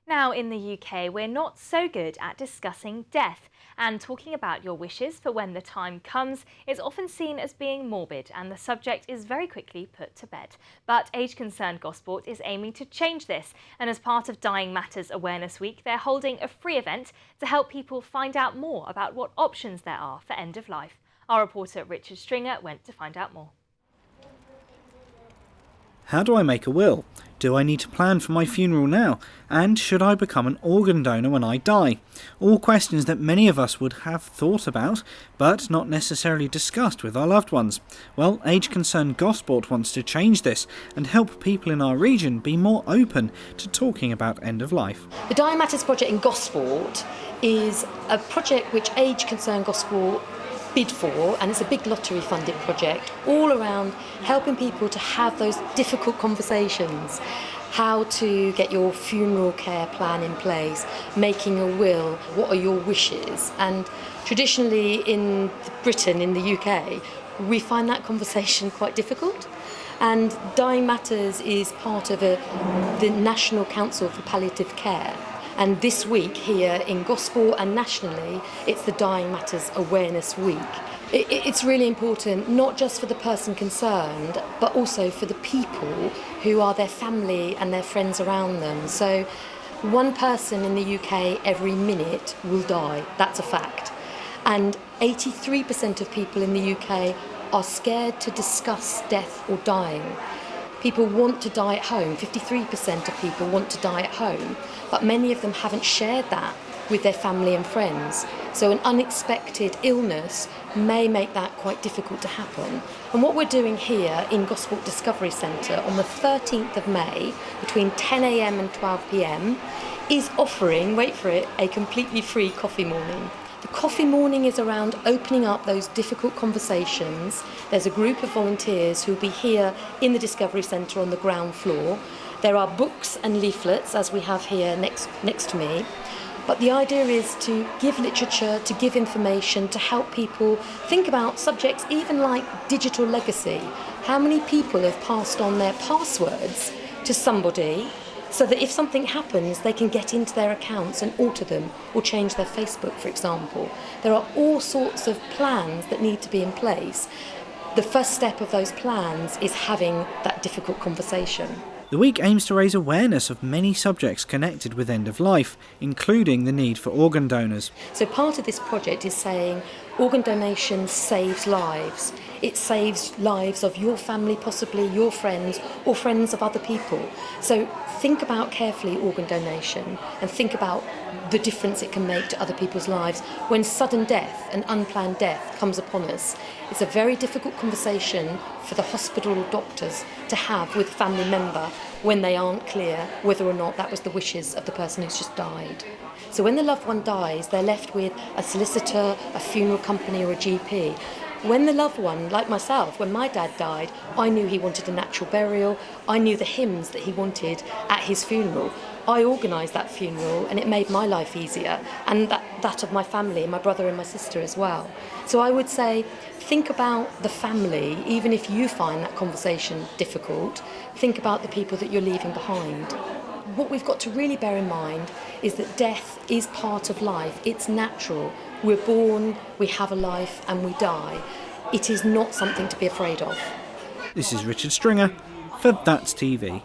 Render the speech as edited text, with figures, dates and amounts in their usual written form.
Now, in the UK, we're not so good at discussing death, and talking about your wishes for when the time comes is often seen as being morbid, and the subject is very quickly put to bed. But age-concerned Gosport is aiming to change this, and as part of Dying Matters Awareness Week, they're holding a free event to help people find out more about what options there are for end of life. Our reporter Richard Stringer went to find out more. How do I make a will? Do I need to plan for my funeral now? And should I become an organ donor when I die? All questions that many of us would have thought about, but not necessarily discussed with our loved ones. Well, age-concerned Gosport wants to change this and help people in our region be more open to talking about end of life. The Dying Matters project in Gosport is a project which age-concerned Gosport bid for, and it's a big lottery funded project all around helping people to have those difficult conversations, how to get your funeral care plan in place, making a will, what are your wishes. And traditionally in Britain, in the UK, we find that conversation quite difficult. And Dying Matters is part of the National Council for Palliative Care. And this week here in Gosport and nationally, it's the Dying Matters Awareness Week. It's really important, not just for the person concerned, but also for the people who are their family and their friends around them. So one person in the UK every minute will die, that's a fact. And 83% of people in the UK are scared to discuss death or dying. People want to die at home. 53% of people want to die at home, but many of them haven't shared that with their family and friends. So an unexpected illness may make that quite difficult to happen. And what we're doing here in Gosport Discovery Centre on the 13th of May, between 10 a.m. and 12 p.m, is offering, wait for it, a completely free coffee morning. The coffee morning is around opening up those difficult conversations. There's a group of volunteers who will be here in the Discovery Centre on the ground floor. There are books and leaflets, as we have here next to me. But the idea is to give literature, to give information, to help people think about subjects even like digital legacy. How many people have passed on their passwords to somebody so that if something happens, they can get into their accounts and alter them or change their Facebook, for example. There are all sorts of plans that need to be in place. The first step of those plans is having that difficult conversation. The week aims to raise awareness of many subjects connected with end of life, including the need for organ donors. So part of this project is saying organ donation saves lives. It saves lives of your family, possibly your friends, or friends of other people. So think about carefully organ donation and think about the difference it can make to other people's lives. When sudden death and unplanned death comes upon us, it's a very difficult conversation for the hospital or doctors to have with a family member when they aren't clear whether or not that was the wishes of the person who's just died. So when the loved one dies, they're left with a solicitor, a funeral company or a GP. When the loved one, like myself, when my dad died, I knew he wanted a natural burial. I knew the hymns that he wanted at his funeral. I organised that funeral and it made my life easier, and that of my family, my brother and my sister as well. So I would say, think about the family, even if you find that conversation difficult, think about the people that you're leaving behind. What we've got to really bear in mind is that death is part of life. It's natural. We're born, we have a life, and we die. It is not something to be afraid of. This is Richard Stringer for That's TV.